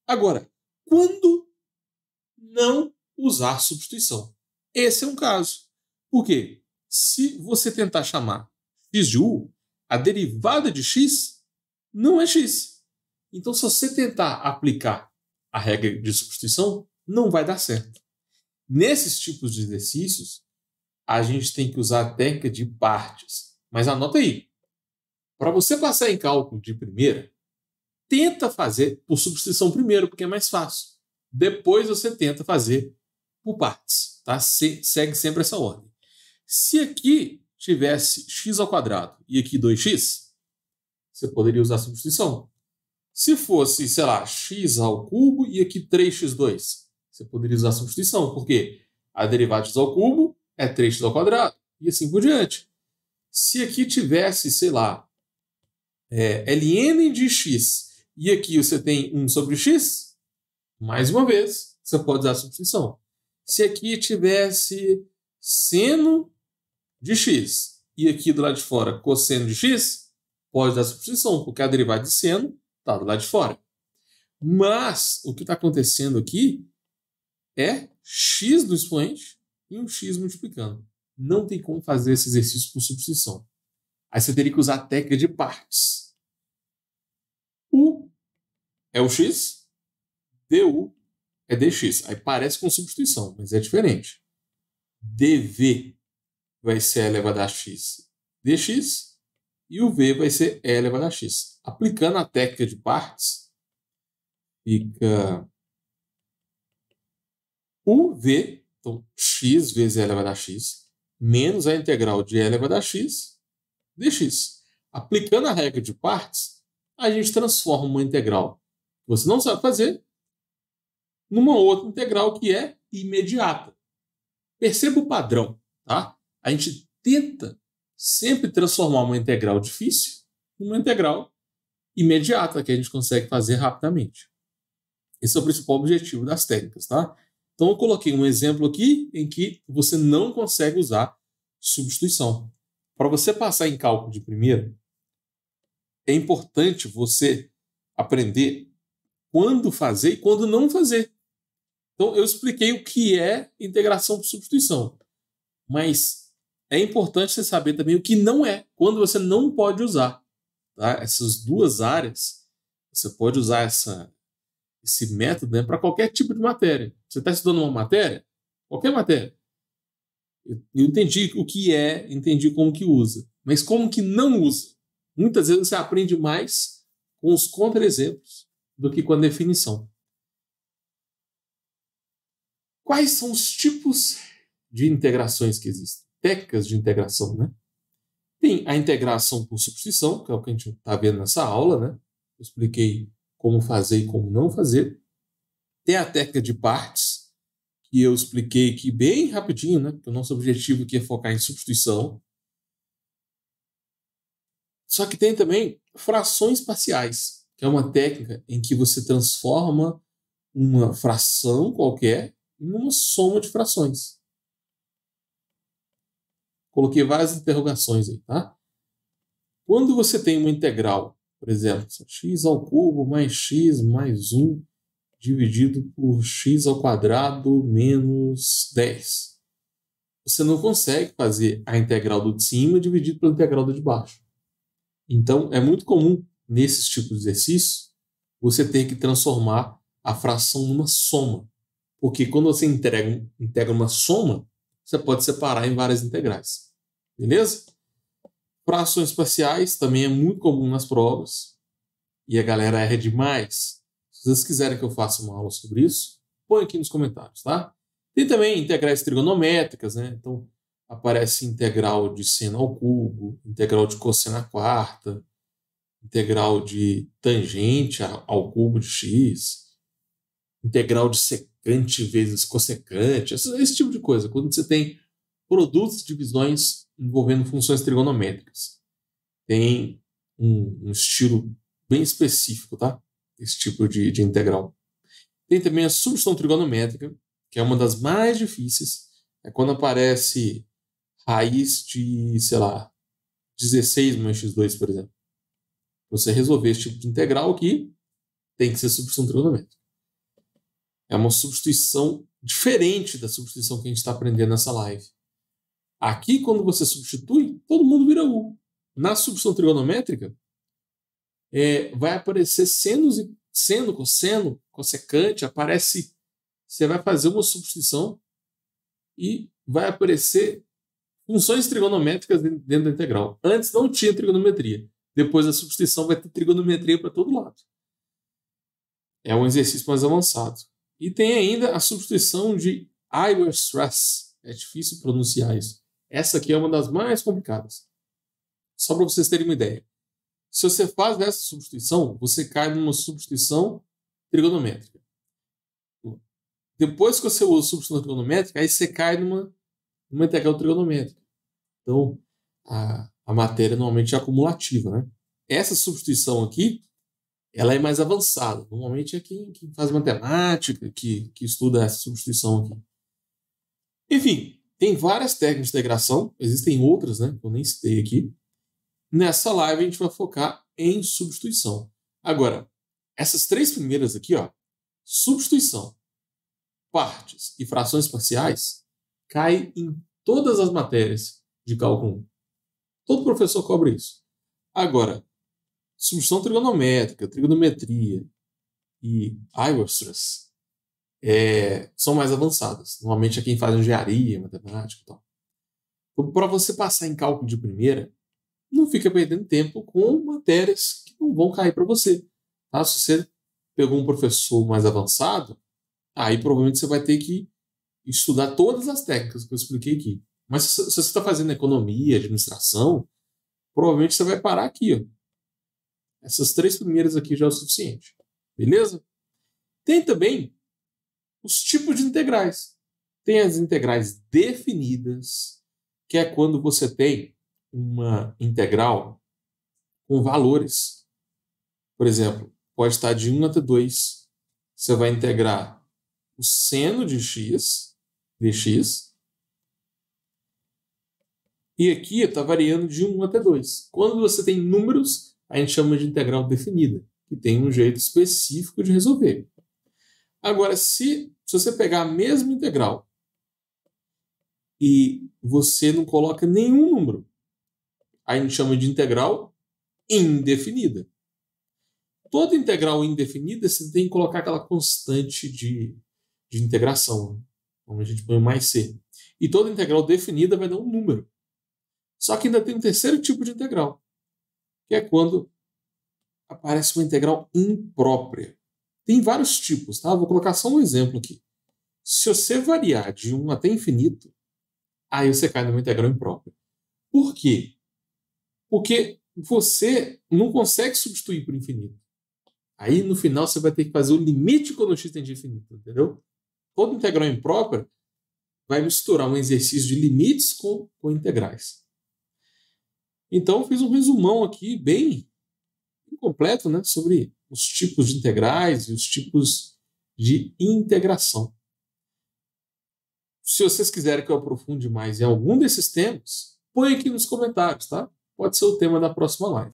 Agora, quando não usar substituição? Esse é um caso. Por quê? Se você tentar chamar x de u, a derivada de x não é x. Então, se você tentar aplicar a regra de substituição, não vai dar certo. Nesses tipos de exercícios, a gente tem que usar a técnica de partes. Mas anota aí. Para você passar em cálculo de primeira, tenta fazer por substituição primeiro, porque é mais fácil. Depois você tenta fazer por partes. Tá? Segue sempre essa ordem. Se aqui tivesse x ao quadrado e aqui 2x, você poderia usar a substituição. Se fosse, sei lá, x ao cubo e aqui 3x2, você poderia usar a substituição, porque a derivada de x ao cubo é 3x ao quadrado, e assim por diante. Se aqui tivesse, sei lá, ln de x, e aqui você tem 1 sobre x, mais uma vez, você pode usar a substituição. Se aqui tivesse seno de x, e aqui do lado de fora cosseno de x, pode dar substituição, porque a derivada de seno está do lado de fora. Mas o que está acontecendo aqui é x do expoente e um x multiplicando. Não tem como fazer esse exercício por substituição. Aí você teria que usar a técnica de partes. U é o x, du é dx. Aí parece com substituição, mas é diferente. dv vai ser e elevado a x dx e o v vai ser e elevado a x. Aplicando a técnica de partes, fica uv, então x vezes e elevado a x, menos a integral de e elevado a x dx. Aplicando a regra de partes, a gente transforma uma integral que você não sabe fazer numa outra integral que é imediata. Perceba o padrão, tá? A gente tenta sempre transformar uma integral difícil numa integral imediata que a gente consegue fazer rapidamente. Esse é o principal objetivo das técnicas, tá? Então eu coloquei um exemplo aqui em que você não consegue usar substituição. Para você passar em cálculo de primeira, é importante você aprender quando fazer e quando não fazer. Então eu expliquei o que é integração por substituição, mas é importante você saber também o que não é, quando você não pode usar. Tá? Essas duas áreas, você pode usar esse método, né, para qualquer tipo de matéria. Você está estudando uma matéria? Qualquer matéria. Eu entendi o que é, entendi como que usa. Mas como que não usa? Muitas vezes você aprende mais com os contra-exemplos do que com a definição. Quais são os tipos de integrações que existem? Técnicas de integração, né? Tem a integração por substituição, que é o que a gente está vendo nessa aula, né? Eu expliquei como fazer e como não fazer. Tem a técnica de partes, que eu expliquei aqui bem rapidinho, né? Porque o nosso objetivo aqui é focar em substituição. Só que tem também frações parciais, que é uma técnica em que você transforma uma fração qualquer em uma soma de frações. Coloquei várias interrogações aí, tá? Quando você tem uma integral, por exemplo, x ao cubo mais x mais 1 dividido por x ao quadrado menos 10. Você não consegue fazer a integral do de cima dividido pela integral do de baixo. Então, é muito comum, nesses tipos de exercícios, você ter que transformar a fração numa soma. Porque quando você integra uma soma, você pode separar em várias integrais. Beleza? Frações parciais também é muito comum nas provas. E a galera erra demais. Se vocês quiserem que eu faça uma aula sobre isso, põe aqui nos comentários, tá? Tem também integrais trigonométricas, né? Então, aparece integral de seno ao cubo, integral de cosseno à quarta, integral de tangente ao cubo de x, integral de secante vezes cossecante, esse tipo de coisa. Quando você tem produtos de divisões envolvendo funções trigonométricas. Tem um estilo bem específico, tá? Esse tipo de integral. Tem também a substituição trigonométrica, que é uma das mais difíceis. É quando aparece raiz de, sei lá, 16 mais x2, por exemplo. Você resolver esse tipo de integral aqui, tem que ser substituição trigonométrica. É uma substituição diferente da substituição que a gente está aprendendo nessa live. Aqui, quando você substitui, todo mundo vira U. Na substituição trigonométrica, vai aparecer seno, cosseno, cossecante, aparece. Você vai fazer uma substituição e vai aparecer funções trigonométricas dentro da integral. Antes não tinha trigonometria. Depois da substituição vai ter trigonometria para todo lado. É um exercício mais avançado. E tem ainda a substituição de Weierstrass. É difícil pronunciar isso. Essa aqui é uma das mais complicadas. Só para vocês terem uma ideia. Se você faz essa substituição, você cai numa substituição trigonométrica. Depois que você usa a substituição trigonométrica, aí você cai numa integral trigonométrica. Então, a matéria normalmente é acumulativa, né? Essa substituição aqui, ela é mais avançada. Normalmente é quem faz matemática, que estuda essa substituição aqui. Enfim, tem várias técnicas de integração. Existem outras, né? Que eu nem citei aqui. Nessa live a gente vai focar em substituição. Agora, essas três primeiras aqui, ó, substituição, partes e frações parciais, cai em todas as matérias de cálculo 1. Todo professor cobra isso. Agora, substituição trigonométrica, trigonometria e Weierstrass são mais avançadas. Normalmente é quem faz engenharia, matemática e tal. Então, para você passar em cálculo de primeira, não fica perdendo tempo com matérias que não vão cair para você. Tá? Se você pegou um professor mais avançado, aí provavelmente você vai ter que estudar todas as técnicas que eu expliquei aqui. Mas se você está fazendo economia, administração, provavelmente você vai parar aqui. Ó. Essas três primeiras aqui já é o suficiente. Beleza? Tem também os tipos de integrais. Tem as integrais definidas, que é quando você tem uma integral com valores. Por exemplo, pode estar de 1 até 2. Você vai integrar o seno de x, dx. E aqui está variando de 1 até 2. Quando você tem números, a gente chama de integral definida, que tem um jeito específico de resolver. Agora, se você pegar a mesma integral e você não coloca nenhum número, a gente chama de integral indefinida. Toda integral indefinida, você tem que colocar aquela constante de integração. Né? Então a gente põe mais c. E toda integral definida vai dar um número. Só que ainda tem um terceiro tipo de integral, que é quando aparece uma integral imprópria. Tem vários tipos, tá? Vou colocar só um exemplo aqui. Se você variar de 1 até infinito, aí você cai numa integral imprópria. Por quê? Porque você não consegue substituir por infinito. Aí, no final, você vai ter que fazer o limite quando o x tende a infinito, entendeu? Toda integral imprópria vai misturar um exercício de limites com integrais. Então, eu fiz um resumão aqui bem completo, né, sobre os tipos de integrais e os tipos de integração. Se vocês quiserem que eu aprofunde mais em algum desses temas, põe aqui nos comentários, tá? Pode ser o tema da próxima live.